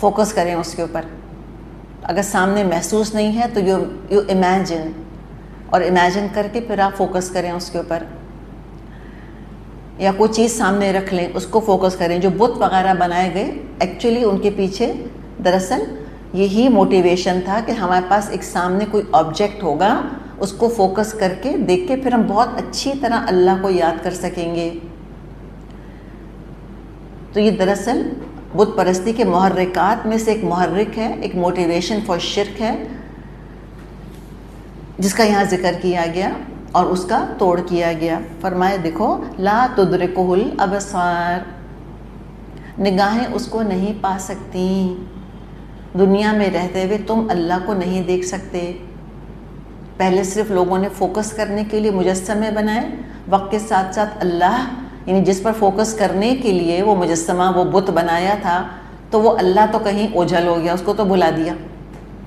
Focus کریں اس کے اوپر. اگر سامنے محسوس نہیں ہے تو یو امیجن، اور امیجن کر کے پھر آپ فوکس کریں اس کے اوپر. یا کوئی چیز سامنے رکھ لیں، اس کو فوکس کریں. جو بت وغیرہ بنائے گئے ایکچولی ان کے پیچھے دراصل یہی موٹیویشن تھا کہ ہمارے پاس ایک سامنے کوئی آبجیکٹ ہوگا، اس کو فوکس کر کے دیکھ کے پھر ہم بہت اچھی طرح اللہ کو یاد کر سکیں گے. تو یہ دراصل بت پرستی کے محرکات میں سے ایک محرک ہے، ایک موٹیویشن فار شرک ہے، جس کا یہاں ذکر کیا گیا اور اس کا توڑ کیا گیا. فرمایا دیکھو لا تدرکہ الابصار، نگاہیں اس کو نہیں پا سکتی. دنیا میں رہتے ہوئے تم اللہ کو نہیں دیکھ سکتے. پہلے صرف لوگوں نے فوکس کرنے کے لیے مجسمے بنائے، وقت کے ساتھ ساتھ اللہ یعنی جس پر فوکس کرنے کے لیے وہ مجسمہ وہ بت بنایا تھا تو وہ اللہ تو کہیں اوجھل ہو گیا، اس کو تو بلا دیا،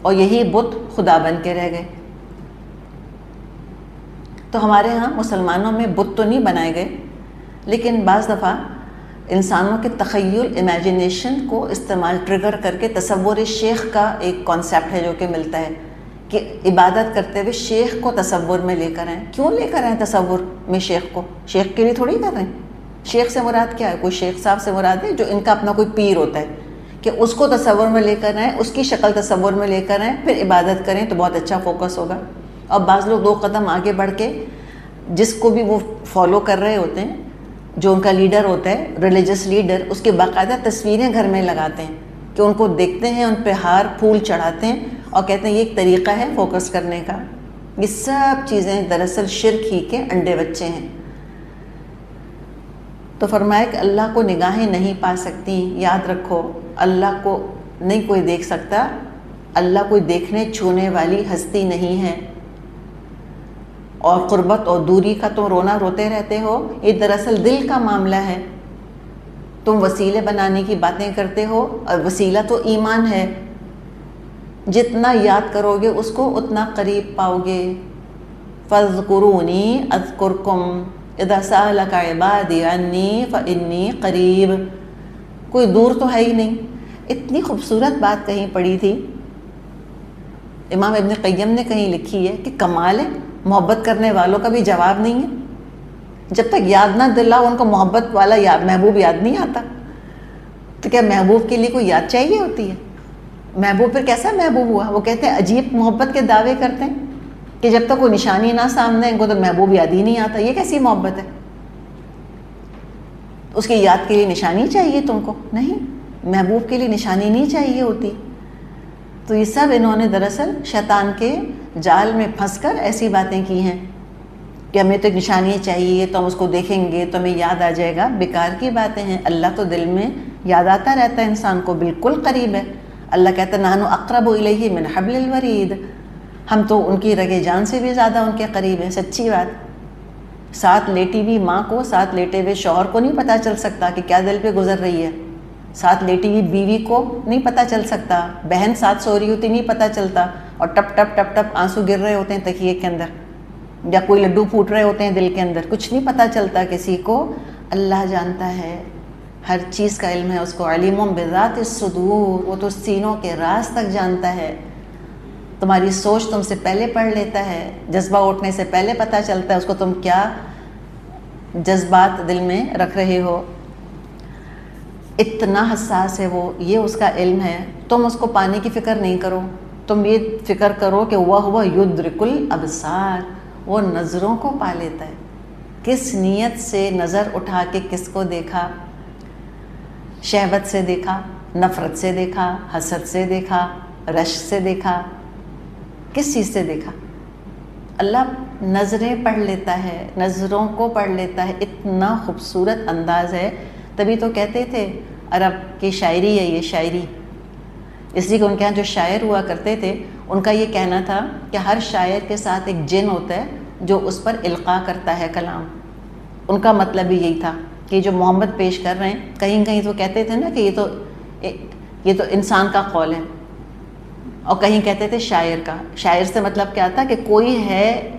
اور یہی بت خدا بن کے رہ گئے. تو ہمارے ہاں مسلمانوں میں بت تو نہیں بنائے گئے، لیکن بعض دفعہ انسانوں کے تخیل امیجنیشن کو استعمال ٹریگر کر کے تصور شیخ کا ایک کانسیپٹ ہے جو کہ ملتا ہے کہ عبادت کرتے ہوئے شیخ کو تصور میں لے کر آئیں. کیوں لے کر آئیں تصور میں شیخ کو؟ شیخ کے لیے تھوڑی کر رہے ہیں. شیخ سے مراد کیا ہے؟ کوئی شیخ صاحب سے مراد ہے جو ان کا اپنا کوئی پیر ہوتا ہے کہ اس کو تصور میں لے کر آئیں، اس کی شکل تصور میں لے کر آئیں، پھر عبادت کریں تو بہت اچھا فوکس ہوگا. اور بعض لوگ 2 قدم آگے بڑھ کے جس کو بھی وہ فالو کر رہے ہوتے ہیں، جو ان کا لیڈر ہوتا ہے ریلیجس لیڈر، اس کے باقاعدہ تصویریں گھر میں لگاتے ہیں کہ ان کو دیکھتے ہیں، ان پہ ہار پھول چڑھاتے ہیں اور کہتے ہیں یہ ایک طریقہ ہے فوکس کرنے کا. یہ سب چیزیں دراصل شرک ہی کے انڈے بچے ہیں. تو فرمایا کہ اللہ کو نگاہیں نہیں پا سکتی. یاد رکھو اللہ کو نہیں کوئی دیکھ سکتا، اللہ کوئی دیکھنے چھونے والی ہستی نہیں ہے. اور قربت اور دوری کا تم رونا روتے رہتے ہو، یہ دراصل دل کا معاملہ ہے. تم وسیلے بنانے کی باتیں کرتے ہو، اور وسیلہ تو ایمان ہے. جتنا یاد کرو گے اس کو اتنا قریب پاؤ گے. فاذکرونی اذکرکم اذا سألک عبادی عنی فإنی قریب. کوئی دور تو ہے ہی نہیں. اتنی خوبصورت بات کہیں پڑھی تھی، امام ابن قیم نے کہیں لکھی ہے کہ کمال ہے محبت کرنے والوں کا بھی جواب نہیں ہے. جب تک یاد نہ دلاؤ ان کو محبت والا محبوب یاد نہیں آتا. تو کیا محبوب کے لیے کوئی یاد چاہیے ہوتی ہے؟ محبوب پھر کیسا محبوب ہوا؟ وہ کہتے ہیں عجیب محبت کے دعوے کرتے ہیں کہ جب تک کوئی نشانی نہ سامنے ان کو تو محبوب یاد ہی نہیں آتا. یہ کیسی محبت ہے؟ اس کی یاد کے لیے نشانی چاہیے تم کو؟ نہیں، محبوب کے لیے نشانی نہیں چاہیے ہوتی. تو یہ سب انہوں نے دراصل شیطان کے جال میں پھنس کر ایسی باتیں کی ہیں کہ ہمیں تو ایک نشانی چاہیے تو ہم اس کو دیکھیں گے تو ہمیں یاد آ جائے گا. بیکار کی باتیں ہیں. اللہ تو دل میں یاد آتا رہتا ہے انسان کو، بالکل قریب ہے. اللہ کہتا ہے نحن اقرب الیہ من حبل الورید، ہم تو ان کی رگے جان سے بھی زیادہ ان کے قریب ہیں. سچی بات. ساتھ لیٹی ہوئی ماں کو ساتھ لیٹے ہوئے شوہر کو نہیں پتہ چل سکتا کہ کیا دل پہ گزر رہی ہے. ساتھ لیٹی ہوئی بیوی کو نہیں پتہ چل سکتا، بہن ساتھ سو رہی ہوتی نہیں پتہ چلتا، اور ٹپ ٹپ ٹپ ٹپ آنسو گر رہے ہوتے ہیں تکیے کے اندر، یا کوئی لڈو پھوٹ رہے ہوتے ہیں دل کے اندر. کچھ نہیں پتہ چلتا کسی کو. اللہ جانتا ہے، ہر چیز کا علم ہے اس کو. علیم بذات الصدور، وہ تو سینوں کے راز تک جانتا ہے. تمہاری سوچ تم سے پہلے پڑھ لیتا ہے، جذبہ اٹھنے سے پہلے پتہ چلتا ہے اس کو تم کیا جذبات دل میں رکھ رہے ہو. اتنا حساس ہے وہ، یہ اس کا علم ہے. تم اس کو پانے کی فکر نہیں کرو، تم یہ فکر کرو کہ وہ یدرک الابصار، وہ نظروں کو پا لیتا ہے. کس نیت سے نظر اٹھا کے کس کو دیکھا؟ شہوت سے دیکھا، نفرت سے دیکھا، حسد سے دیکھا، رشک سے دیکھا، کس چیز سے دیکھا؟ اللہ نظریں پڑھ لیتا ہے، نظروں کو پڑھ لیتا ہے. اتنا خوبصورت انداز ہے. تبھی تو کہتے تھے عرب کی شاعری ہے یہ شاعری، اس لیے کہ ان کے یہاں جو شاعر ہوا کرتے تھے ان کا یہ کہنا تھا کہ ہر شاعر کے ساتھ ایک جن ہوتا ہے جو اس پر القاء کرتا ہے کلام. ان کا مطلب بھی یہی تھا کہ جو محمد پیش کر رہے ہیں، کہیں کہیں تو کہتے تھے نا کہ یہ تو انسان کا قول ہے، اور کہیں کہتے تھے شاعر کا. شاعر سے مطلب کیا تھا کہ کوئی ہے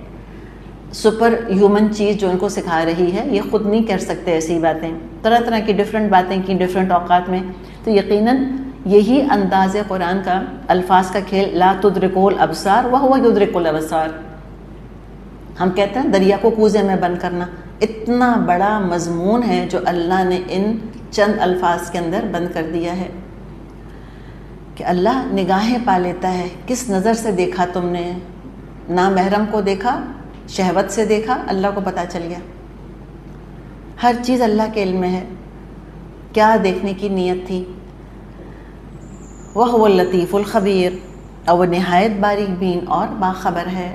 سپر ہیومن چیز جو ان کو سکھا رہی ہے، یہ خود نہیں کر سکتے ایسی باتیں. طرح طرح کی ڈفرینٹ باتیں کی ڈفرینٹ اوقات میں. تو یقیناً یہی انداز قرآن کا، الفاظ کا کھیل، لا تدرکہ الابصار وہو یدرک الابصار. ہم کہتے ہیں دریا کو کوزے میں بند کرنا، اتنا بڑا مضمون ہے جو اللہ نے ان چند الفاظ کے اندر بند کر دیا ہے کہ اللہ نگاہیں پا لیتا ہے. کس نظر سے دیکھا تم نے؟ نامحرم کو دیکھا، شہوت سے دیکھا، اللہ کو پتہ چل گیا. ہر چیز اللہ کے علم میں ہے، کیا دیکھنے کی نیت تھی. وَهُوَ اللطیف الخبیر، اور وہ نہایت باریک بین اور باخبر ہے.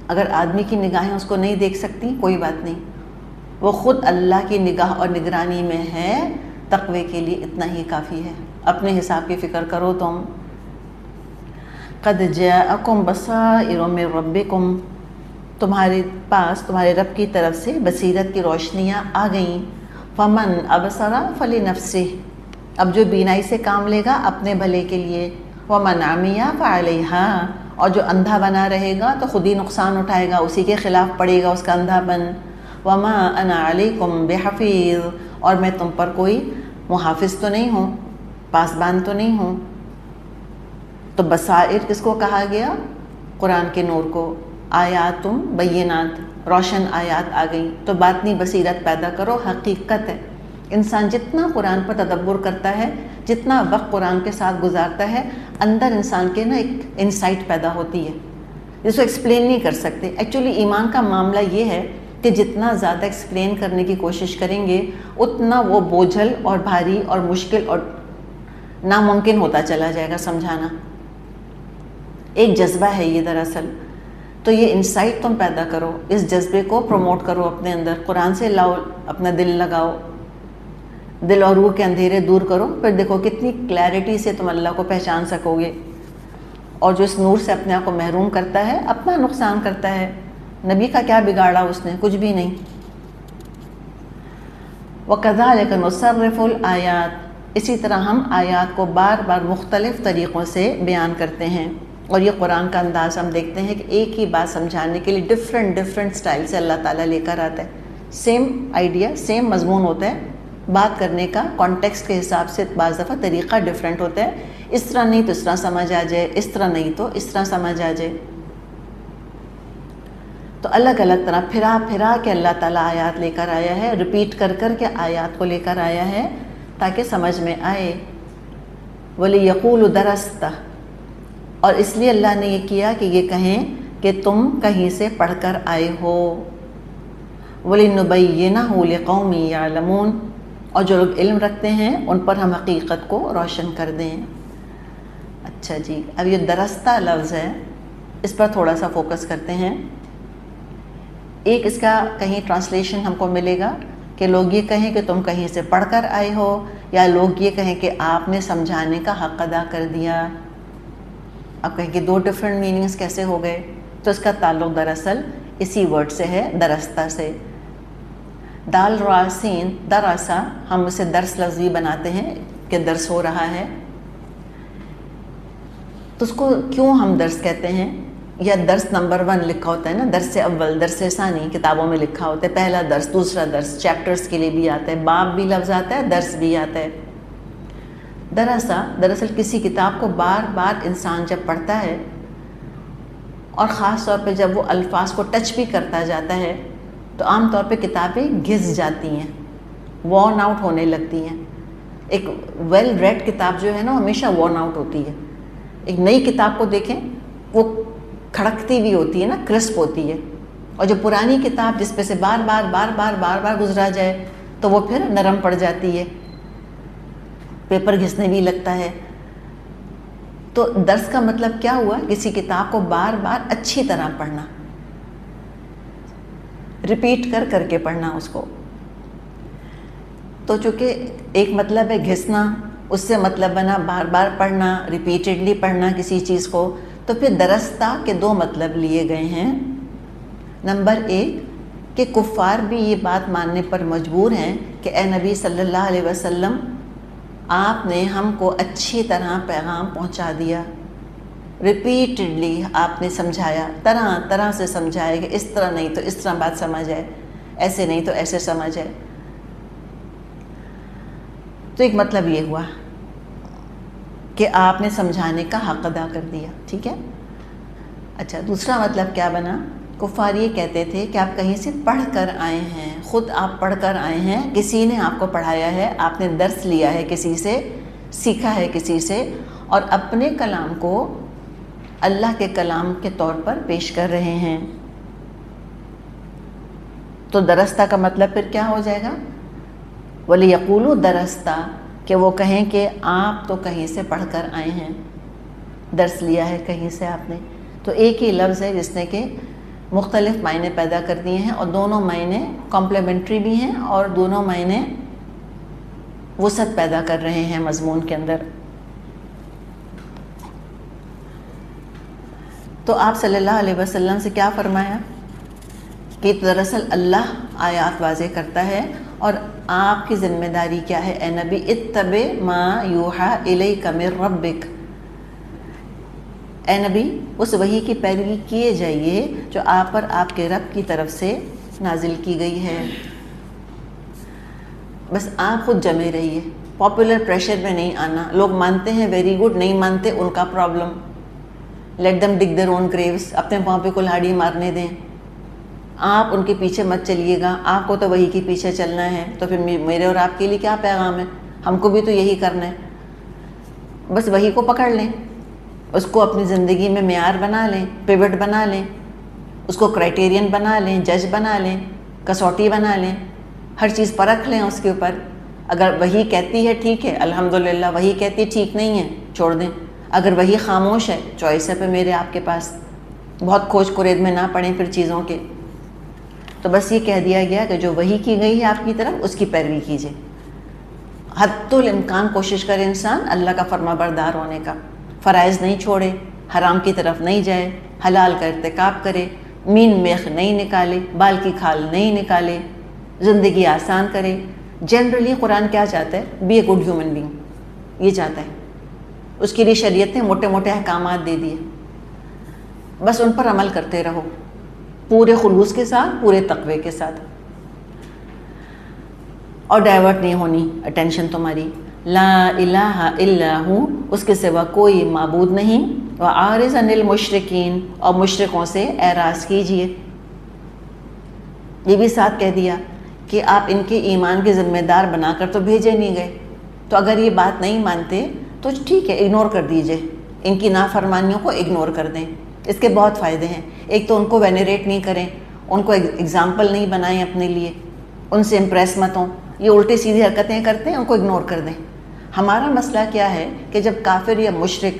اگر آدمی کی نگاہیں اس کو نہیں دیکھ سکتی کوئی بات نہیں، وہ خود اللہ کی نگاہ اور نگرانی میں ہے. تقوی کے لیے اتنا ہی کافی ہے. اپنے حساب کی فکر کرو تم. قد جاءکم بصائر من ربکم، تمہارے پاس تمہارے رب کی طرف سے بصیرت کی روشنیاں آ گئیں. فمن ابصر فلنفسہ، اب جو بینائی سے کام لے گا اپنے بھلے کے لیے. ومن عمی فعلیہا، اور جو اندھا بنا رہے گا تو خود ہی نقصان اٹھائے گا، اسی کے خلاف پڑے گا اس کا اندھا بن. وما انا علیکم بحفیظ، اور میں تم پر کوئی محافظ تو نہیں ہوں، پاسبان تو نہیں ہوں. تو بصائر کس کو کہا گیا؟ قرآن کے نور کو. آیاتم بینات، روشن آیات آ گئیں تو باطنی بصیرت پیدا کرو. حقیقت ہے انسان جتنا قرآن پر تدبر کرتا ہے، جتنا وقت قرآن کے ساتھ گزارتا ہے، اندر انسان کے نا ایک انسائٹ پیدا ہوتی ہے جس کو ایکسپلین نہیں کر سکتے. ایکچولی ایمان کا معاملہ یہ ہے کہ جتنا زیادہ ایکسپلین کرنے کی کوشش کریں گے اتنا وہ بوجھل اور بھاری اور مشکل اور ناممکن ہوتا چلا جائے گا سمجھانا. ایک جذبہ ہے یہ دراصل. تو یہ انسائٹ تم پیدا کرو، اس جذبے کو پروموٹ کرو اپنے اندر. قرآن سے لاؤ، اپنا دل لگاؤ، دل اور روح کے اندھیرے دور کرو. پھر دیکھو کتنی کلیئرٹی سے تم اللہ کو پہچان سکو گے. اور جو اس نور سے اپنے آپ کو محروم کرتا ہے اپنا نقصان کرتا ہے. نبی کا کیا بگاڑا اس نے؟ کچھ بھی نہیں. وَكَذَلِكَ نُصَرِّفُ الْآيَاتِ، اسی طرح ہم آیات کو بار بار مختلف طریقوں سے بیان کرتے ہیں. اور یہ قرآن کا انداز ہم دیکھتے ہیں کہ ایک ہی بات سمجھانے کے لیے ڈفرینٹ سٹائل سے اللہ تعالیٰ لے کر آتا ہے. سیم آئیڈیا، سیم مضمون ہوتا ہے، بات کرنے کا کانٹیکسٹ کے حساب سے بعض دفعہ طریقہ ڈفرینٹ ہوتا ہے. اس طرح نہیں تو اس طرح سمجھ آ جائے، اس طرح نہیں تو اس طرح سمجھ آ جائے. تو الگ الگ طرح پھرا کے اللہ تعالیٰ آیات لے کر آیا ہے، ریپیٹ کر کے آیات کو لے کر آیا ہے تاکہ سمجھ میں آئے. وَلِيَقُولُ دَرَسْتَ، اور اس لیے اللہ نے یہ کیا کہ یہ کہیں کہ تم کہیں سے پڑھ کر آئے ہو. وَلِنُبَيِّنَهُ لِقَوْمٍ يَعْلَمُونَ، اور جو لوگ علم رکھتے ہیں ان پر ہم حقیقت کو روشن کر دیں. اچھا جی، اب یہ درستہ لفظ ہے، اس پر تھوڑا سا فوکس کرتے ہیں. ایک اس کا کہیں ٹرانسلیشن ہم کو ملے گا کہ لوگ یہ کہیں کہ تم کہیں سے پڑھ کر آئے ہو، یا لوگ یہ کہیں کہ آپ نے سمجھانے کا حق ادا کر دیا. اب کہیں کہ دو ڈفرینٹ میننگز کیسے ہو گئے؟ تو اس کا تعلق دراصل اسی ورڈ سے ہے، درستہ سے. دال راسین، دراسا، ہم اسے درس لفظ بھی بناتے ہیں کہ درس ہو رہا ہے. تو اس کو کیوں ہم درس کہتے ہیں؟ یا درس نمبر 1 لکھا ہوتا ہے نا، درس اول، درس ثانی کتابوں میں لکھا ہوتا ہے، پہلا درس، دوسرا درس، چیپٹرز کے لیے بھی آتا ہے، باب بھی لفظ آتا ہے، درس بھی آتا ہے. دراصل کسی کتاب کو بار بار انسان جب پڑھتا ہے اور خاص طور پہ جب وہ الفاظ کو ٹچ بھی کرتا جاتا ہے تو عام طور پہ کتابیں گھس جاتی ہیں، وارن آؤٹ ہونے لگتی ہیں. ایک ویل ریڈ کتاب جو ہے نا ہمیشہ وارن آؤٹ ہوتی ہے. ایک نئی کتاب کو دیکھیں وہ کھڑکتی بھی ہوتی ہے نا، کرسپ ہوتی ہے. اور جو پرانی کتاب جس پہ سے بار بار گزرا جائے تو وہ پھر نرم پڑ جاتی ہے، پیپر گھسنے بھی لگتا ہے. تو درس کا مطلب کیا ہوا؟ کسی کتاب کو بار بار اچھی طرح پڑھنا، ریپیٹ کر کے پڑھنا اس کو. تو چونکہ ایک مطلب ہے گھسنا، اس سے مطلب بنا بار بار پڑھنا، ریپیٹڈلی پڑھنا کسی چیز کو. تو پھر درستہ کے 2 مطلب لیے گئے ہیں. نمبر 1 کہ کفار بھی یہ بات ماننے پر مجبور ہیں کہ اے نبی صلی اللہ علیہ وسلم، آپ نے ہم کو اچھی طرح پیغام پہنچا دیا، ریپیٹڈلی آپ نے سمجھایا، طرح سے سمجھایا کہ اس طرح نہیں تو اس طرح بات سمجھ آئے، ایسے نہیں تو ایسے سمجھ آئے. تو ایک مطلب یہ ہوا کہ آپ نے سمجھانے کا حق ادا کر دیا، ٹھیک ہے۔ اچھا، دوسرا مطلب کیا بنا؟ کفار یہ کہتے تھے کہ آپ کہیں سے پڑھ کر آئے ہیں، خود آپ پڑھ کر آئے ہیں، کسی نے آپ کو پڑھایا ہے، آپ نے درس لیا ہے، کسی سے سیکھا ہے، کسی سے، اور اپنے کلام کو اللہ کے کلام کے طور پر پیش کر رہے ہیں۔ تو درستہ کا مطلب پھر کیا ہو جائے گا؟ وَلِيَقُولُوا درستہ، کہ وہ کہیں کہ آپ تو کہیں سے پڑھ کر آئے ہیں، درس لیا ہے کہیں سے آپ نے۔ تو ایک ہی لفظ ہے جس نے کہ مختلف معنی پیدا کر دیے ہیں، اور دونوں معنی کمپلیمنٹری بھی ہیں، اور دونوں معنی وسعت پیدا کر رہے ہیں مضمون کے اندر۔ تو آپ صلی اللہ علیہ وسلم سے کیا فرمایا کہ دراصل اللہ آیات واضح کرتا ہے، اور آپ کی ذمہ داری کیا ہے اے نبی؟ اتبع ما یوحی الیک من ربک، اے نبی اس وحی کی پیروی کیے جائیے جو آپ پر آپ کے رب کی طرف سے نازل کی گئی ہے۔ بس آپ خود جمے رہیے، پاپولر پریشر میں نہیں آنا۔ لوگ مانتے ہیں ویری گڈ، نہیں مانتے ان کا problem, let them dig their own graves, اپنے پاؤں پہ کلہاڑی مارنے دیں۔ آپ ان کے پیچھے مت چلیے گا، آپ کو تو وہی کے پیچھے چلنا ہے، تو پھر میرے اور آپ کے لیے کیا پیغام ہے؟ ہم کو بھی تو یہی کرنا ہے۔ بس وہی کو پکڑ لیں، اس کو اپنی زندگی میں معیار بنا لیں، پیوٹ بنا لیں، اس کو کرائٹیرین بنا لیں، جج بنا لیں، کسوٹی بنا لیں، ہر چیز پرکھ لیں اس کے اوپر۔ اگر وہی کہتی ہے ٹھیک ہے الحمدللہ، وہی کہتی ہے ٹھیک نہیں ہے چھوڑ دیں۔ اگر وہی خاموش ہے، چوائس ہے پہ میرے آپ کے پاس، بہت کھوج کرید میں نہ پڑیں پھر چیزوں کے۔ تو بس یہ کہہ دیا گیا کہ جو وحی کی گئی ہے آپ کی طرف اس کی پیروی کیجیے، حد الامکان کوشش کرے انسان اللہ کا فرما بردار ہونے کا، فرائض نہیں چھوڑے، حرام کی طرف نہیں جائے، حلال کا ارتکاب کرے، مین میخ نہیں نکالے، بال کی کھال نہیں نکالے، زندگی آسان کرے۔ جنرلی قرآن کیا چاہتا ہے؟ Be a good human being, یہ چاہتا ہے۔ اس کے لیے شریعت نے موٹے موٹے احکامات دے دیے، بس ان پر عمل کرتے رہو پورے خلوص کے ساتھ، پورے تقوی کے ساتھ، اور ڈائیورٹ نہیں ہونی اٹینشن تمہاری۔ لا الہ الا ہو، اس کے سوا کوئی معبود نہیں، وَأَعْرِضْ عَنِ الْمُشْرِكِينَ، اور مشرکوں سے اعراض کیجیے۔ یہ بھی ساتھ کہہ دیا کہ آپ ان کے ایمان کے ذمہ دار بنا کر تو بھیجے نہیں گئے، تو اگر یہ بات نہیں مانتے تو ٹھیک ہے اگنور کر دیجئے، ان کی نافرمانیوں کو اگنور کر دیں۔ اس کے بہت فائدے ہیں۔ ایک تو ان کو وینریٹ نہیں کریں، ان کو ایگزامپل نہیں بنائیں اپنے لیے، ان سے امپریس مت ہوں، یہ الٹی سیدھی حرکتیں کرتے ہیں ان کو اگنور کر دیں۔ ہمارا مسئلہ کیا ہے کہ جب کافر یا مشرک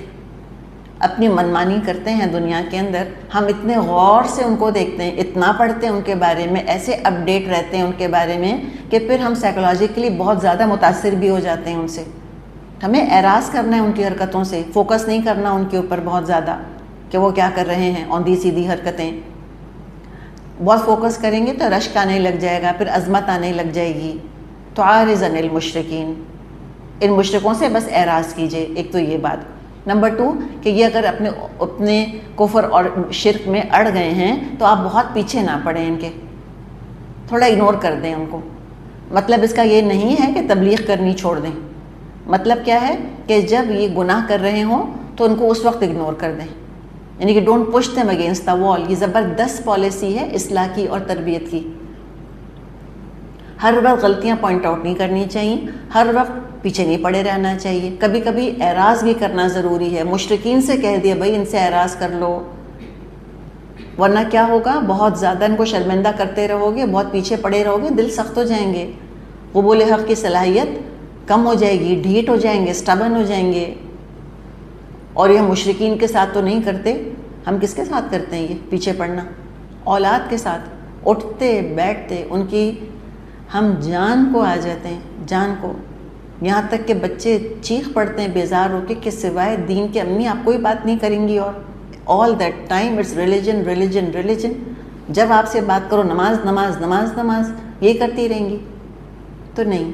اپنی منمانی کرتے ہیں دنیا کے اندر، ہم اتنے غور سے ان کو دیکھتے ہیں، اتنا پڑھتے ہیں ان کے بارے میں، ایسے اپڈیٹ رہتے ہیں ان کے بارے میں کہ پھر ہم سائیکولوجیکلی بہت زیادہ متاثر بھی ہو جاتے ہیں ان سے۔ ہمیں اعراض کرنا ہے ان کی حرکتوں سے، فوکس نہیں کرنا ان کے اوپر بہت زیادہ کہ وہ کیا کر رہے ہیں، اوندھی سیدھی حرکتیں۔ بہت فوکس کریں گے تو رشک آنے لگ جائے گا، پھر عظمت آنے لگ جائے گی۔ تو عارض عن المشرکین، ان مشرکوں سے بس اعراض کیجئے۔ ایک تو یہ بات۔ نمبر 2 کہ یہ اگر اپنے کفر اور شرک میں اڑ گئے ہیں تو آپ بہت پیچھے نہ پڑیں ان کے، تھوڑا اگنور کر دیں ان کو۔ مطلب اس کا یہ نہیں ہے کہ تبلیغ کرنی چھوڑ دیں، مطلب کیا ہے کہ جب یہ گناہ کر رہے ہوں تو ان کو اس وقت اگنور کر دیں، یعنی کہ don't push them against the وال۔ یہ زبردست پالیسی ہے اصلاح کی اور تربیت کی۔ ہر وقت غلطیاں پوائنٹ آؤٹ نہیں کرنی چاہیے، ہر وقت پیچھے نہیں پڑے رہنا چاہیے، کبھی کبھی اعراض بھی کرنا ضروری ہے۔ مشرکین سے کہہ دیا بھائی ان سے اعراض کر لو، ورنہ کیا ہوگا، بہت زیادہ ان کو شرمندہ کرتے رہو گے، بہت پیچھے پڑے رہو گے، دل سخت ہو جائیں گے، قبول حق کی صلاحیت کم ہو جائے گی، ڈھیٹ ہو جائیں گے، سٹبن ہو جائیں گے۔ اور یہ ہم مشرکین کے ساتھ تو نہیں کرتے، ہم کس کے ساتھ کرتے ہیں یہ پیچھے پڑنا؟ اولاد کے ساتھ اٹھتے بیٹھتے ان کی ہم جان کو آ جاتے ہیں، جان کو، یہاں تک کہ بچے چیخ پڑتے ہیں بیزار ہو کے کہ سوائے دین کے امی آپ کوئی بات نہیں کریں گی، اور all that time it's religion religion religion. جب آپ سے بات کرو نماز نماز نماز نماز، یہ کرتی رہیں گی تو نہیں۔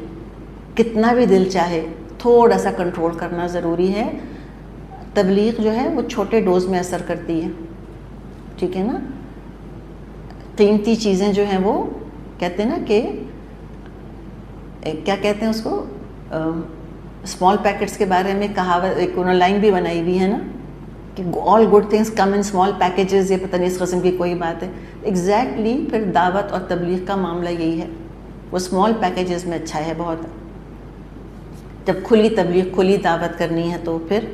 کتنا بھی دل چاہے تھوڑا سا کنٹرول کرنا ضروری ہے۔ تبلیغ جو ہے وہ چھوٹے ڈوز میں اثر کرتی ہے، ٹھیک ہے نا۔ قیمتی چیزیں جو ہیں وہ کہتے ہیں نا کہ کیا کہتے ہیں اس کو، اسمال پیکٹس کے بارے میں کہاوت ایک انہوں لائن بھی بنائی ہوئی ہے نا کہ all good things come in small packages, یہ پتہ نہیں اس قسم کی کوئی بات ہے. ایگزیکٹلی پھر دعوت اور تبلیغ کا معاملہ یہی ہے، وہ اسمال پیکیجز میں اچھا ہے بہت. جب کھلی تبلیغ کھلی دعوت کرنی ہے تو پھر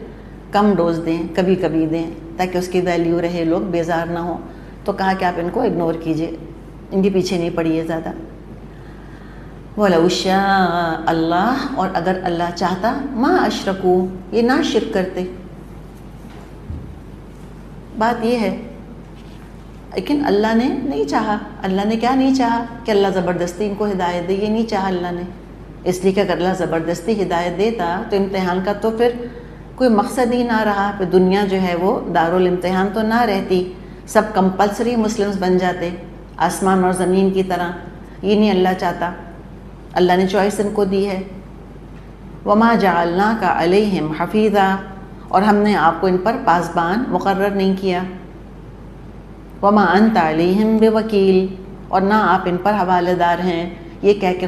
کم ڈوز دیں، کبھی کبھی دیں تاکہ اس کی ویلیو رہے، لوگ بیزار نہ ہوں. تو کہا کہ آپ ان کو اگنور کیجئے، ان کے پیچھے نہیں پڑیے زیادہ. وَلَوْ شَاءَ اللہ، اور اگر اللہ چاہتا ما اشرکو، یہ نہ شرک کرتے. بات یہ ہے لیکن اللہ نے نہیں چاہا. اللہ نے کیا نہیں چاہا کہ اللہ زبردستی ان کو ہدایت دے، یہ نہیں چاہا اللہ نے. اس لیے کہ اگر اللہ زبردستی ہدایت دیتا تو امتحان کا تو پھر کوئی مقصد ہی نہ رہا، پھر دنیا جو ہے وہ دارالامتحان تو نہ رہتی، سب کمپلسری مسلمز بن جاتے آسمان اور زمین کی طرح. یہ نہیں اللہ چاہتا. اللہ نے چوائس ان کو دی ہے. وما جعلناک علیہم حفیظا، اور ہم نے آپ کو ان پر پاسبان مقرر نہیں کیا. وما انت علیہم بوکیل، اور نہ آپ ان پر حوالہ دار ہیں. یہ کہہ کے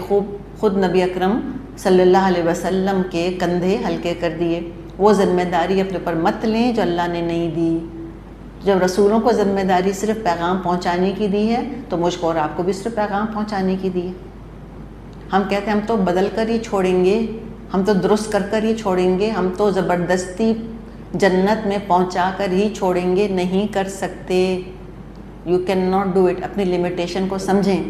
خود نبی اکرم صلی اللہ علیہ وسلم کے کندھے ہلکے کر دیے. وہ ذمہ داری اپنے پر مت لیں جو اللہ نے نہیں دی. جب رسولوں کو ذمہ داری صرف پیغام پہنچانے کی دی ہے تو مجھ کو اور آپ کو بھی صرف پیغام پہنچانے کی دی ہے. ہم کہتے ہیں ہم تو بدل کر ہی چھوڑیں گے، ہم تو درست کر ہی چھوڑیں گے، ہم تو زبردستی جنت میں پہنچا کر ہی چھوڑیں گے. نہیں کر سکتے. You can not do it. اپنی لمیٹیشن کو سمجھیں.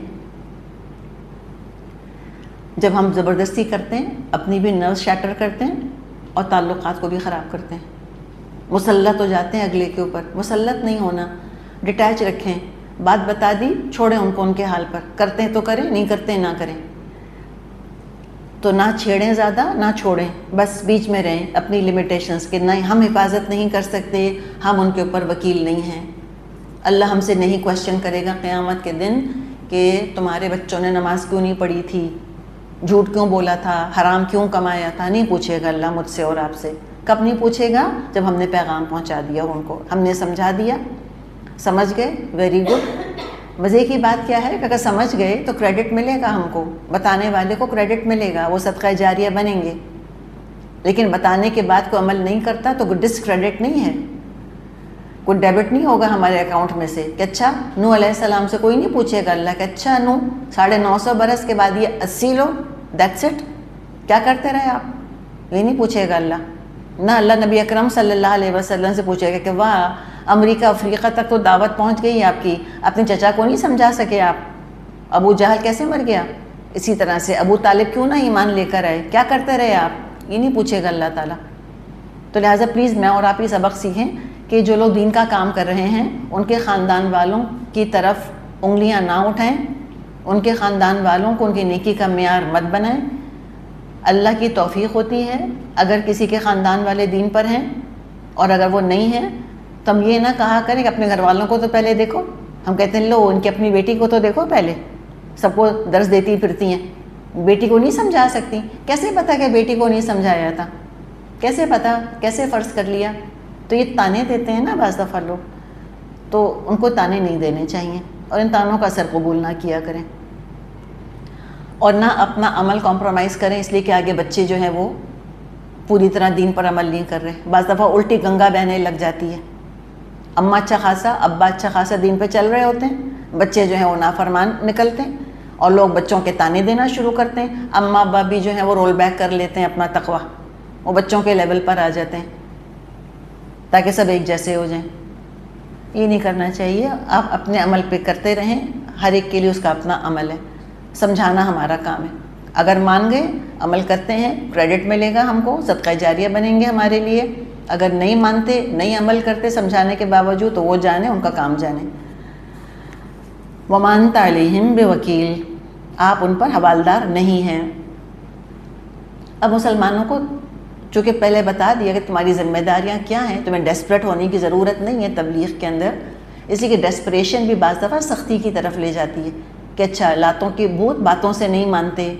جب ہم زبردستی کرتے ہیں اپنی بھی نروس شیٹر کرتے ہیں اور تعلقات کو بھی خراب کرتے ہیں. مسلط ہو جاتے ہیں اگلے کے اوپر. مسلط نہیں ہونا، ڈیٹیچ رکھیں. بات بتا دی، چھوڑیں ان کو ان کے حال پر. کرتے ہیں تو کریں، نہیں کرتے نہ کریں. تو نہ چھیڑیں زیادہ، نہ چھوڑیں، بس بیچ میں رہیں اپنی لمیٹیشنز کے. نہیں ہم حفاظت نہیں کر سکتے، ہم ان کے اوپر وکیل نہیں ہیں. اللہ ہم سے نہیں کوشچن کرے گا قیامت کے دن کہ تمہارے بچوں نے نماز کیوں نہیں پڑھی تھی، جھوٹ کیوں بولا تھا، حرام کیوں کمایا تھا. نہیں پوچھے گا اللہ مجھ سے اور آپ سے. کب نہیں پوچھے گا؟ جب ہم نے پیغام پہنچا دیا ان کو، ہم نے سمجھا دیا. سمجھ گئے؟ Very good. مزے کی بات کیا ہے کہ اگر سمجھ گئے تو کریڈٹ ملے گا ہم کو، بتانے والے کو کریڈٹ ملے گا، وہ صدقہ جاریہ بنیں گے. لیکن بتانے کے بعد کوئی عمل نہیں کرتا تو ڈسکریڈٹ نہیں ہے، کوئی ڈیبٹ نہیں ہوگا ہمارے اکاؤنٹ میں سے کہ اچھا نوح علیہ السلام سے کوئی نہیں پوچھے گا اللہ کہ اچھا نوح 950 برس کے بعد یہ 80 لوگ، دیٹس اٹ، کیا کرتے رہے آپ. یہ نہیں پوچھے گا اللہ. نہ اللہ نبی اکرم صلی اللہ علیہ وسلم سے پوچھے گا کہ واہ امریکہ افریقہ تک تو دعوت پہنچ گئی آپ کی، اپنے چچا کو نہیں سمجھا سکے آپ. ابو جہل کیسے مر گیا؟ اسی طرح سے ابو طالب کیوں نہ ایمان لے کر آئے، کیا کرتے رہے آپ. یہ نہیں پوچھے گا اللہ تعالیٰ. تو لہٰذا پلیز میں اور آپ یہ سبق سیکھیں کہ جو لوگ دین کا کام کر رہے ہیں ان کے خاندان والوں کی طرف انگلیاں نہ اٹھائیں، ان کے خاندان والوں کو ان کی نیکی کا معیار مت بنائیں. اللہ کی توفیق ہوتی ہے اگر کسی کے خاندان والے دین پر ہیں، اور اگر وہ نہیں ہیں تو ہم یہ نہ کہا کریں کہ اپنے گھر والوں کو تو پہلے دیکھو. ہم کہتے ہیں لو ان کی اپنی بیٹی کو تو دیکھو پہلے، سب کو درس دیتی پھرتی ہیں، بیٹی کو نہیں سمجھا سکتی. کیسے پتہ کہ بیٹی کو نہیں سمجھایا تھا؟ کیسے پتہ؟ کیسے فرض کر لیا؟ تو یہ تانے دیتے ہیں نا بعض دفعہ لوگ، تو ان کو تانے نہیں دینے چاہیے اور ان تانوں کا اثر قبول نہ کیا کریں. اور نہ اپنا عمل کمپرومائز کریں اس لیے کہ آگے بچے جو ہیں وہ پوری طرح دین پر عمل نہیں کر رہے. بعض دفعہ الٹی گنگا بہنے لگ جاتی ہے. اماں اچھا خاصا، ابا اچھا خاصا دین پہ چل رہے ہوتے ہیں، بچے جو ہیں وہ نافرمان نکلتے ہیں اور لوگ بچوں کے تانے دینا شروع کرتے ہیں. اماں ابا بھی جو ہیں وہ رول بیک کر لیتے ہیں اپنا تقویٰ، وہ بچوں کے لیول پر آ جاتے ہیں تاکہ سب ایک جیسے ہو جائیں. یہ نہیں کرنا چاہیے. آپ اپنے عمل پہ کرتے رہیں، ہر ایک کے لیے اس کا اپنا عمل ہے. سمجھانا ہمارا کام ہے. اگر مان گئے عمل کرتے ہیں کریڈٹ ملے گا ہم کو، صدقہ جاریہ بنیں گے ہمارے لیے. اگر نہیں مانتے، نہیں عمل کرتے سمجھانے کے باوجود، تو وہ جانیں، ان کا کام جانیں. وَمَا أَنْتَ عَلَيْهِمْ بِوَكِيلٍ، آپ ان پر حوالدار نہیں ہیں. اب مسلمانوں کو چونکہ پہلے بتا دیا کہ تمہاری ذمہ داریاں کیا ہیں، تمہیں ڈیسپریٹ ہونے کی ضرورت نہیں ہے تبلیغ کے اندر. اس لیے کہ ڈیسپریشن بھی بعض دفعہ سختی کی طرف لے جاتی ہے کہ اچھا لاتوں کی بھوت باتوں سے نہیں مانتے،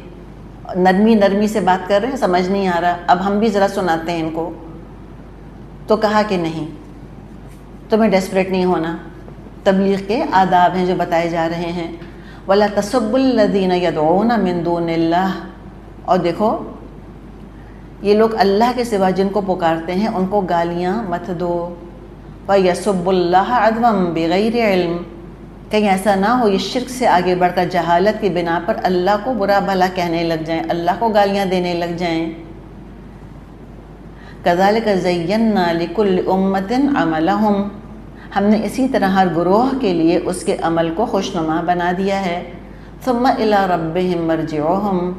نرمی سے بات کر رہے ہیں، سمجھ نہیں آ رہا، اب ہم بھی ذرا سناتے ہیں ان کو. تو کہا کہ نہیں، تمہیں ڈیسپریٹ نہیں ہونا. تبلیغ کے آداب ہیں جو بتائے جا رہے ہیں. وَلَا تَسُبُّوا الَّذِينَ يَدْعُونَ مِن دُونِ اللَّهِ، اور دیکھو یہ لوگ اللہ کے سوا جن کو پکارتے ہیں ان کو گالیاں مت دو۔ وَيَسُبُّ اللَّهَ عَدْوًا بِغَيْرِ عِلْمٍ، کہیں ایسا نہ ہو یہ شرک سے آگے بڑھ کر جہالت کی بنا پر اللہ کو برا بھلا کہنے لگ جائیں، اللہ کو گالیاں دینے لگ جائیں۔ كَذَلِكَ زَيَّنَّا لِكُلِّ أُمَّةٍ عَمَلَهُمْ، ہم نے اسی طرح ہر گروہ کے لیے اس کے عمل کو خوشنما بنا دیا ہے۔ ثُمَّ إِلَىٰ رَبِّهِمْ مَرْجِعُهُمْ،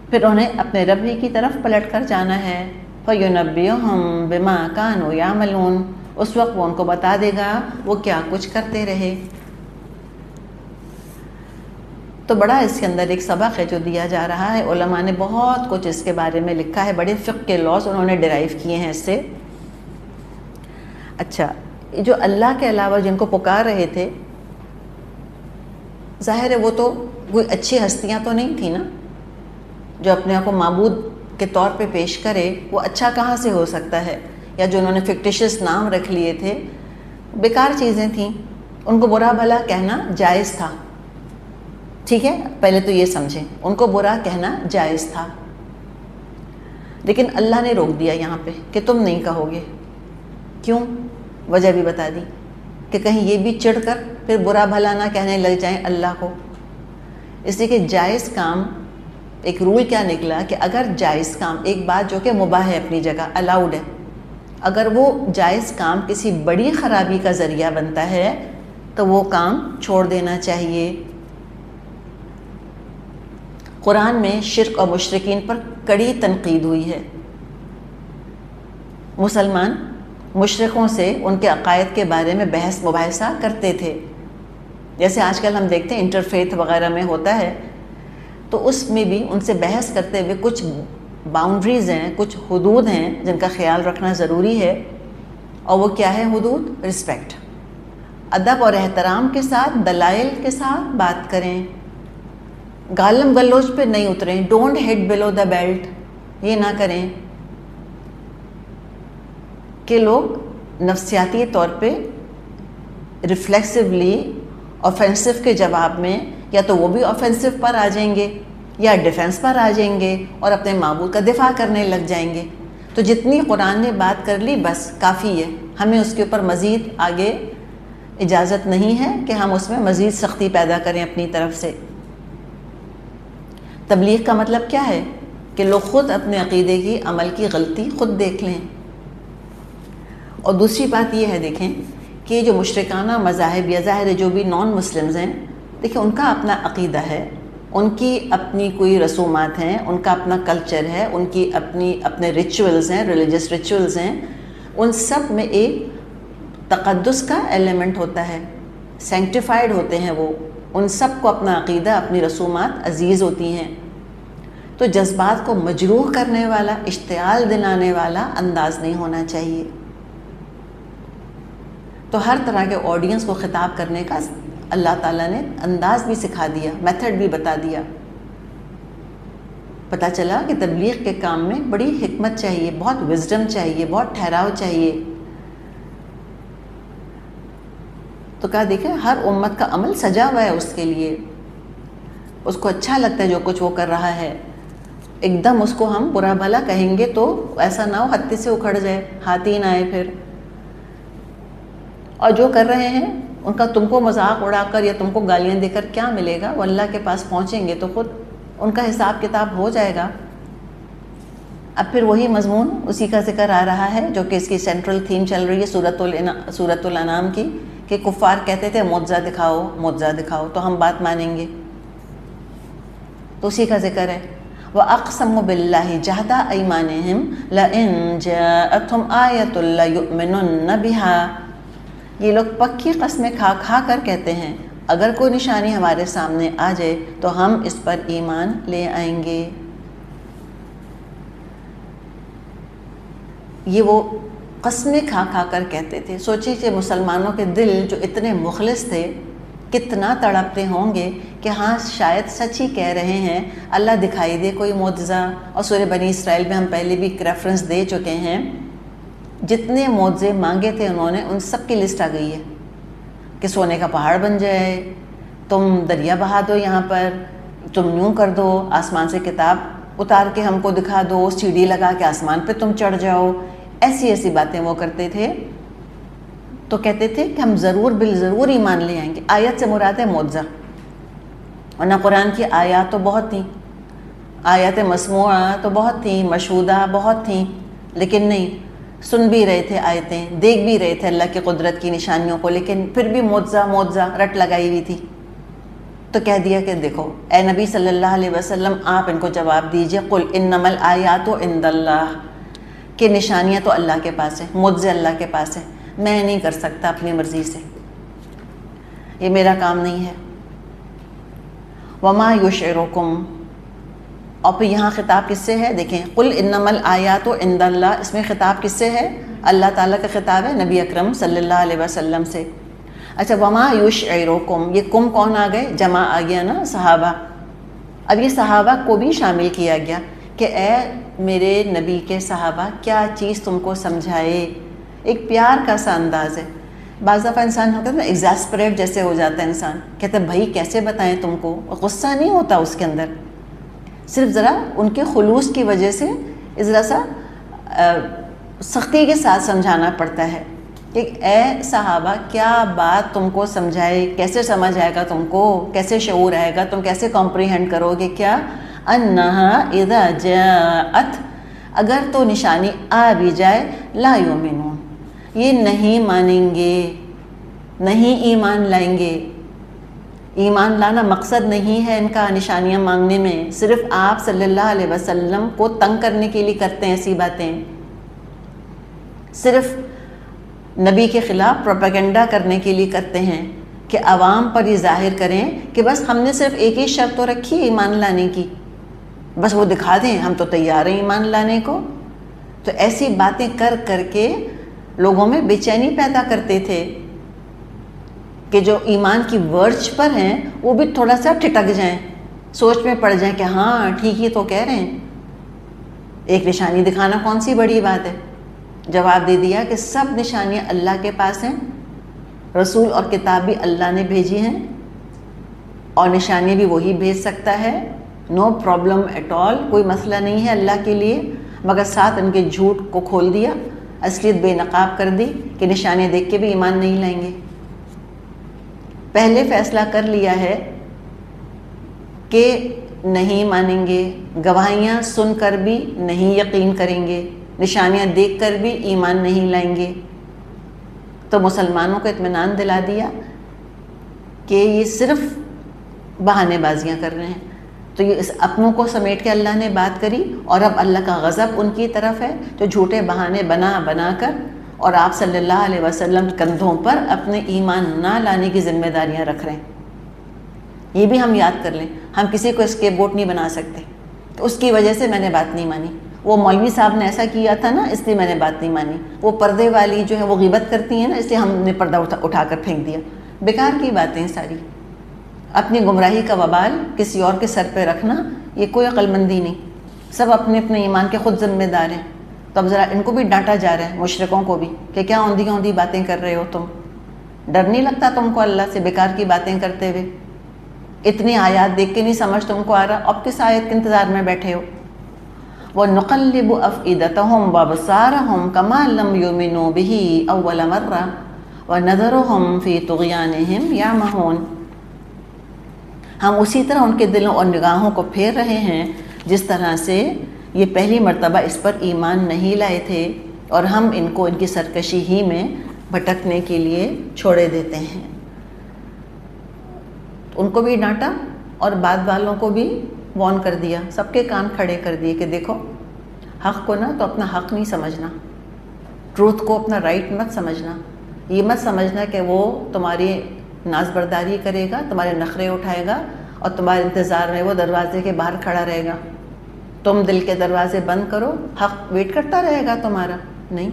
پھر انہیں اپنے رب ہی کی طرف پلٹ کر جانا ہے۔ فَيُنَبِّئُهُم بِمَا كَانُوا يَعْمَلُونَ، اس وقت وہ ان کو بتا دے گا وہ کیا کچھ کرتے رہے۔ تو بڑا اس کے اندر ایک سبق ہے جو دیا جا رہا ہے۔ علماء نے بہت کچھ اس کے بارے میں لکھا ہے، بڑے فقہ کے لاز انہوں نے ڈرائیو کیے ہیں اس سے۔ اچھا، جو اللہ کے علاوہ جن کو پکار رہے تھے، ظاہر ہے وہ تو کوئی اچھی ہستیاں تو نہیں تھیں نا، جو اپنے آپ کو معبود کے طور پہ پیش کرے، وہ اچھا کہاں سے ہو سکتا ہے؟ یا جو انہوں نے فکٹیشس نام رکھ لیے تھے، بیکار چیزیں تھیں، ان کو برا بھلا کہنا جائز تھا۔ ٹھیک ہے، پہلے تو یہ سمجھیں، ان کو برا کہنا جائز تھا، لیکن اللہ نے روک دیا یہاں پہ کہ تم نہیں کہو گے۔ کیوں؟ وجہ بھی بتا دی کہ کہیں یہ بھی چڑھ کر پھر برا بھلا نہ کہنے لگ جائیں اللہ کو۔ اس لیے کہ جائز کام، ایک رول کیا نکلا کہ اگر جائز کام، ایک بات جو کہ مباح ہے اپنی جگہ، الاؤڈ ہے، اگر وہ جائز کام کسی بڑی خرابی کا ذریعہ بنتا ہے تو وہ کام چھوڑ دینا چاہیے۔ قرآن میں شرک اور مشرکین پر کڑی تنقید ہوئی ہے۔ مسلمان مشرکوں سے ان کے عقائد کے بارے میں بحث مباحثہ کرتے تھے، جیسے آج کل ہم دیکھتے ہیں انٹرفیتھ وغیرہ میں ہوتا ہے، تو اس میں بھی ان سے بحث کرتے ہوئے کچھ باؤنڈریز ہیں، کچھ حدود ہیں جن کا خیال رکھنا ضروری ہے۔ اور وہ کیا ہے حدود؟ رسپیکٹ، ادب اور احترام کے ساتھ، دلائل کے ساتھ بات کریں، گالم گلوچ پہ نہیں اتریں، don't hit blue the belt, یہ نہ کریں کہ لوگ نفسیاتی طور پہ ریفلیکسولی آفینسو کے جواب میں یا تو وہ بھی آفینسو پر آ جائیں گے یا ڈیفنس پر آ جائیں گے اور اپنے معبود کا دفاع کرنے لگ جائیں گے۔ تو جتنی قرآن نے بات کر لی بس کافی ہے، ہمیں اس کے اوپر مزید آگے اجازت نہیں ہے کہ ہم اس میں مزید سختی پیدا کریں اپنی طرف سے۔ تبلیغ کا مطلب کیا ہے کہ لوگ خود اپنے عقیدے کی عمل کی غلطی خود دیکھ لیں۔ اور دوسری بات یہ ہے، دیکھیں کہ جو مشرکانہ مذاہب یا ظاہر جو بھی نان مسلمز ہیں، دیکھیں ان کا اپنا عقیدہ ہے، ان کی اپنی کوئی رسومات ہیں، ان کا اپنا کلچر ہے، ان کی اپنے ریچولز ہیں، ریلیجس ریچولز ہیں، ان سب میں ایک تقدس کا ایلیمنٹ ہوتا ہے، سینکٹیفائڈ ہوتے ہیں وہ، ان سب کو اپنا عقیدہ، اپنی رسومات عزیز ہوتی ہیں۔ تو جذبات کو مجروح کرنے والا، اشتعال دلانے والا انداز نہیں ہونا چاہیے۔ تو ہر طرح کے آڈینس کو خطاب کرنے کا اللہ تعالیٰ نے انداز بھی سکھا دیا، میتھڈ بھی بتا دیا۔ پتہ چلا کہ تبلیغ کے کام میں بڑی حکمت چاہیے، بہت وزڈم چاہیے، بہت ٹھہراؤ چاہیے۔ تو کہا دیکھیں ہر امت کا عمل سجا ہوا ہے اس کے لیے، اس کو اچھا لگتا ہے جو کچھ وہ کر رہا ہے، ایک دم اس کو ہم برا بھلا کہیں گے تو ایسا نہ ہو ہتھی سے اکھڑ جائے، ہاتھی نہ آئے پھر۔ اور جو کر رہے ہیں ان کا تم کو مذاق اڑا کر یا تم کو گالیاں دے کر کیا ملے گا؟ وہ اللہ کے پاس پہنچیں گے تو خود ان کا حساب کتاب ہو جائے گا۔ اب پھر وہی مضمون اسی کا ذکر آ رہا ہے جو کہ اس کی سینٹرل تھیم چل رہی ہے سورۃ الانعام کی، کہ کفار کہتے تھے معجزہ دکھاؤ معجزہ دکھاؤ تو ہم بات مانیں گے، تو اسی کا ذکر ہے۔ وَأَقْسَمُوا بِاللَّهِ جَهْدَ أَيْمَانِهِمْ لَئِن جَاءَتْهُمْ آيَةٌ لَّيُؤْمِنُنَّ بِهَا، یہ لوگ پکی قسمیں کھا کھا کر کہتے ہیں اگر کوئی نشانی ہمارے سامنے آ جائے تو ہم اس پر ایمان لے آئیں گے۔ یہ وہ قسمیں کھا کھا کر کہتے تھے۔ سوچیں کہ مسلمانوں کے دل جو اتنے مخلص تھے کتنا تڑپتے ہوں گے کہ ہاں شاید سچ ہی کہہ رہے ہیں، اللہ دکھائی دے کوئی معجزہ۔ اور سورہ بنی اسرائیل میں ہم پہلے بھی ریفرنس دے چکے ہیں، جتنے معجزے مانگے تھے انہوں نے ان سب کی لسٹ آ گئی ہے کہ سونے کا پہاڑ بن جائے، تم دریا بہا دو، یہاں پر تم یوں کر دو، آسمان سے کتاب اتار کے ہم کو دکھا دو، سیڑھی لگا کے آسمان پہ تم چڑھ جاؤ، ایسی ایسی باتیں وہ کرتے تھے. تو کہتے تھے کہ ہم ضرور بالضرور ایمان لے آئیں گے. آیت سے مراد ہے معجزہ، ورنہ قرآن کی آیات تو بہت تھیں، آیات مسموعہ تو بہت تھیں، مشہودہ بہت تھیں، لیکن نہیں، سن بھی رہے تھے آیتیں، دیکھ بھی رہے تھے اللہ کی قدرت کی نشانیوں کو، لیکن پھر بھی معجزہ رٹ لگائی ہوئی تھی. تو کہہ دیا کہ دیکھو اے نبی صلی اللہ علیہ وسلم، آپ ان کو جواب دیجئے، قل انما الآیات عند اللہ، کہ نشانیاں تو اللہ کے پاس ہیں، معجزے اللہ کے پاس ہیں، میں نہیں کر سکتا اپنی مرضی سے، یہ میرا کام نہیں ہے. وما یشعرکم، اور پھر یہاں خطاب کس سے ہے؟ دیکھیں، قل انما الآیات عند اللہ، اس میں خطاب کس سے ہے؟ اللہ تعالیٰ کا خطاب ہے نبی اکرم صلی اللہ علیہ وسلم سے. اچھا، وما یشعرکم، یہ کم کون آ گئے؟ جمع آ گیا نا، صحابہ. اب یہ صحابہ کو بھی شامل کیا گیا کہ اے میرے نبی کے صحابہ، کیا چیز تم کو سمجھائے. ایک پیار کا سا انداز ہے. بعض دفعہ انسان ہوتا ہے نا ایگزاسپریٹ جیسے ہو جاتا ہے انسان، کہتا ہے بھائی کیسے بتائیں تم کو، غصہ نہیں ہوتا اس کے اندر، صرف ذرا ان کے خلوص کی وجہ سے ذرا سا سختی کے ساتھ سمجھانا پڑتا ہے کہ اے صحابہ کیا بات تم کو سمجھائے، کیسے سمجھ آئے گا تم کو، کیسے شعور آئے گا، تم کیسے کمپریہنڈ کرو گے. کیا انہا اذا جاءت، اگر تو نشانی آ بھی جائے، لا یؤمنون، یہ نہیں مانیں گے، نہیں ایمان لائیں گے. ایمان لانا مقصد نہیں ہے ان کا نشانیاں مانگنے میں، صرف آپ صلی اللہ علیہ وسلم کو تنگ کرنے کے لیے کرتے ہیں ایسی باتیں، صرف نبی کے خلاف پروپیگنڈا کرنے کے لیے کرتے ہیں کہ عوام پر یہ ظاہر کریں کہ بس ہم نے صرف ایک ہی شرط تو رکھی ہے ایمان لانے کی، بس وہ دکھا دیں ہم تو تیار ہیں ایمان لانے کو. تو ایسی باتیں کر کر کے لوگوں میں بے چینی پیدا کرتے تھے کہ جو ایمان کی ورچ پر ہیں وہ بھی تھوڑا سا ٹھٹک جائیں، سوچ میں پڑ جائیں کہ ہاں ٹھیک ہی تو کہہ رہے ہیں، ایک نشانی دکھانا کون سی بڑی بات ہے. جواب دے دیا کہ سب نشانیاں اللہ کے پاس ہیں، رسول اور کتاب بھی اللہ نے بھیجی ہیں، اور نشانیاں بھی وہی بھیج سکتا ہے، نو پرابلم ایٹ آل، کوئی مسئلہ نہیں ہے اللہ کے لیے. مگر ساتھ ان کے جھوٹ کو کھول دیا، اصلیت بے نقاب کر دی کہ نشانیاں دیکھ کے بھی ایمان نہیں لائیں گے. پہلے فیصلہ کر لیا ہے کہ نہیں مانیں گے، گواہیاں سن کر بھی نہیں یقین کریں گے، نشانیاں دیکھ کر بھی ایمان نہیں لائیں گے. تو مسلمانوں کو اطمینان دلا دیا کہ یہ صرف بہانے بازیاں کر رہے ہیں. تو یہ اس اپنوں کو سمیٹ کے اللہ نے بات کری، اور اب اللہ کا غضب ان کی طرف ہے جو جھوٹے بہانے بنا بنا کر اور آپ صلی اللہ علیہ وسلم کندھوں پر اپنے ایمان نہ لانے کی ذمہ داریاں رکھ رہے ہیں. یہ بھی ہم یاد کر لیں، ہم کسی کو اسکیپ گوٹ نہیں بنا سکتے تو اس کی وجہ سے میں نے بات نہیں مانی، وہ مولوی صاحب نے ایسا کیا تھا نا اس لیے میں نے بات نہیں مانی، وہ پردے والی جو ہے وہ غیبت کرتی ہیں نا اس لیے ہم نے پردہ اٹھا کر پھینک دیا. بیکار کی باتیں ساری. اپنی گمراہی کا وبال کسی اور کے سر پہ رکھنا یہ کوئی عقل مندی نہیں. سب اپنے اپنے ایمان کے خود ذمہ دار ہیں. تو اب ذرا ان کو بھی ڈانٹا جا رہا ہے، مشرکوں کو بھی، کہ کیا اوندھی اوندھی باتیں کر رہے ہو تم، ڈر نہیں لگتا تم کو اللہ سے بیکار کی باتیں کرتے ہوئے؟ اتنی آیات دیکھ کے نہیں سمجھ تم کو آ رہا، اب کس آیت کے انتظار میں بیٹھے ہو؟ وَنُقَلِّبُ أَفْئِدَتَهُمْ وَأَبْصَارَهُمْ كَمَا لَمْ يُؤْمِنُوا بِهِ أَوَّلَ مَرَّةٍ وَنَذَرُهُمْ فِي طُغْيَانِهِمْ يَعْمَهُونَ. ہم اسی طرح ان کے دلوں اور نگاہوں کو پھیر رہے ہیں جس طرح سے یہ پہلی مرتبہ اس پر ایمان نہیں لائے تھے، اور ہم ان کو ان کی سرکشی ہی میں بھٹکنے کے لیے چھوڑے دیتے ہیں. ان کو بھی ڈانٹا اور بعد والوں کو بھی وارن کر دیا، سب کے کان کھڑے کر دیے کہ دیکھو حق کو نا تو اپنا حق نہیں سمجھنا، ٹروتھ کو اپنا رائٹ مت سمجھنا، یہ مت سمجھنا کہ وہ تمہاری ناز برداری کرے گا، تمہارے نخرے اٹھائے گا اور تمہارے انتظار میں وہ دروازے کے باہر کھڑا رہے گا. تم دل کے دروازے بند کرو، حق ویٹ کرتا رہے گا تمہارا. نہیں،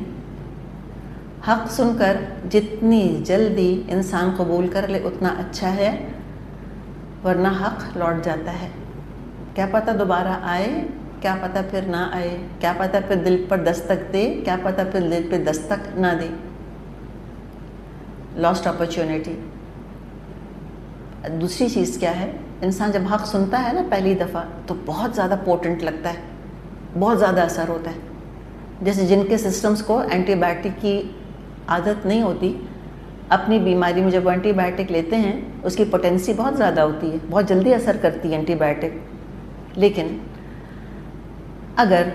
حق سن کر جتنی جلدی انسان قبول کر لے اتنا اچھا ہے، ورنہ حق لوٹ جاتا ہے. کیا پتہ دوبارہ آئے، کیا پتہ پھر نہ آئے، کیا پتہ پھر دل پر دستک دے، کیا پتہ پھر دل پہ دستک نہ دے. Last opportunity. دوسری چیز کیا ہے انسان جب حق سنتا ہے نا پہلی دفعہ تو بہت زیادہ پوٹنٹ لگتا ہے، بہت زیادہ اثر ہوتا ہے. جیسے جن کے سسٹمز کو اینٹی بائیوٹک کی عادت نہیں ہوتی، اپنی بیماری میں جب وہ اینٹی بائیوٹک لیتے ہیں اس کی پوٹینسی بہت زیادہ ہوتی ہے، بہت جلدی اثر کرتی ہے اینٹی بائیوٹک. لیکن اگر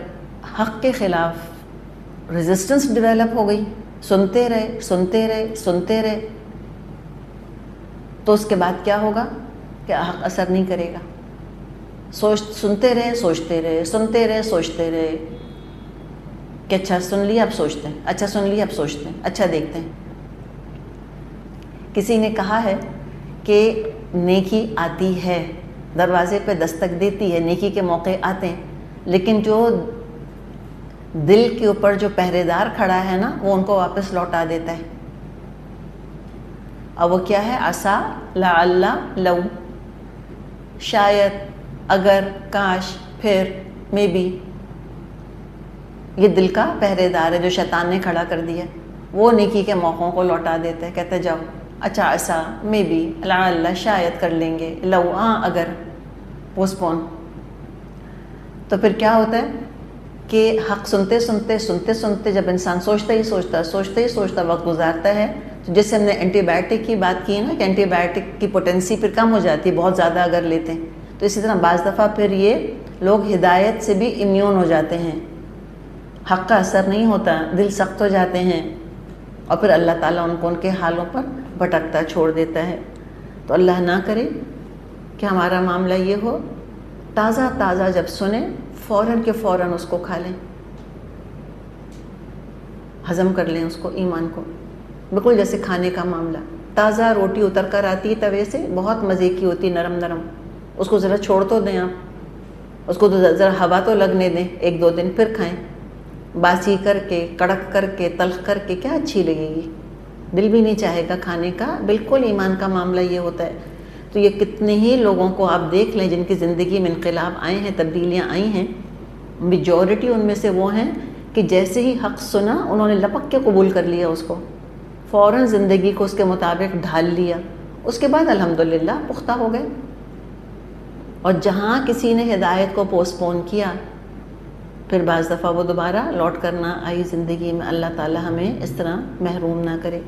حق کے خلاف ریزسٹنس ڈیولپ ہو گئی، سنتے رہے تو اس کے بعد کیا ہوگا کہ حق اثر نہیں کرے گا. سنتے رہے کہ اچھا سن لیا اب سوچتے ہیں، اچھا سن لیا اب سوچتے ہیں، اچھا دیکھتے ہیں. کسی نے کہا ہے کہ نیکی آتی ہے، دروازے پہ دستک دیتی ہے، نیکی کے موقع آتے ہیں، لیکن جو دل کے اوپر جو پہرے دار کھڑا ہے نا وہ ان کو واپس لوٹا دیتا ہے. اور وہ کیا ہے؟ عسا، لعل، لو، شاید، اگر، کاش، پھر، مے بی. یہ دل کا پہرے دار ہے جو شیطان نے کھڑا کر دیا. وہ نیکی کے موقعوں کو لوٹا دیتا ہے، کہتے جاؤ اچھا عسا، مے بی، لعل، شاید کر لیں گے، لو، اگر، پوسٹ پون. تو پھر کیا ہوتا ہے کہ حق سنتے سنتے جب انسان سوچتا ہی سوچتا وقت گزارتا ہے، تو جیسے ہم نے اینٹی بائیوٹک کی بات کی نا کہ اینٹی بائیوٹک کی پوٹینسی پھر کم ہو جاتی ہے بہت زیادہ اگر لیتے ہیں، تو اسی طرح بعض دفعہ پھر یہ لوگ ہدایت سے بھی امیون ہو جاتے ہیں، حق کا اثر نہیں ہوتا، دل سخت ہو جاتے ہیں، اور پھر اللہ تعالیٰ ان کو ان کے حالوں پر بھٹکتا چھوڑ دیتا ہے. تو اللہ نہ کرے کہ ہمارا معاملہ یہ ہو، تازہ جب سنیں فوراً کے فوراً اس کو کھا لیں، ہضم کر لیں اس کو، ایمان کو. بالکل جیسے کھانے کا معاملہ، تازہ روٹی اتر کر آتی ہے توے سے، بہت مزے کی ہوتی، نرم، اس کو ذرا چھوڑ تو دیں آپ، اس کو تو ذرا ہوا تو لگنے دیں 1-2 دن، پھر کھائیں. باسی کر کے، کڑک کر کے، تلخ کر کے کیا اچھی لگے گی، دل بھی نہیں چاہے گا کھانے کا. بالکل ایمان کا معاملہ یہ ہوتا ہے. تو یہ کتنے ہی لوگوں کو آپ دیکھ لیں جن کی زندگی میں انقلاب آئے ہیں، تبدیلیاں آئی ہیں، میجورٹی ان میں سے وہ ہیں کہ جیسے ہی حق سنا انہوں نے لپک کے قبول کر لیا اس کو، فوراً زندگی کو اس کے مطابق ڈھال لیا، اس کے بعد الحمدللہ پختہ ہو گئے. اور جہاں کسی نے ہدایت کو پوسٹ پون کیا، پھر بعض دفعہ وہ دوبارہ لوٹ کر نہ آئی زندگی میں. اللہ تعالی ہمیں اس طرح محروم نہ کرے.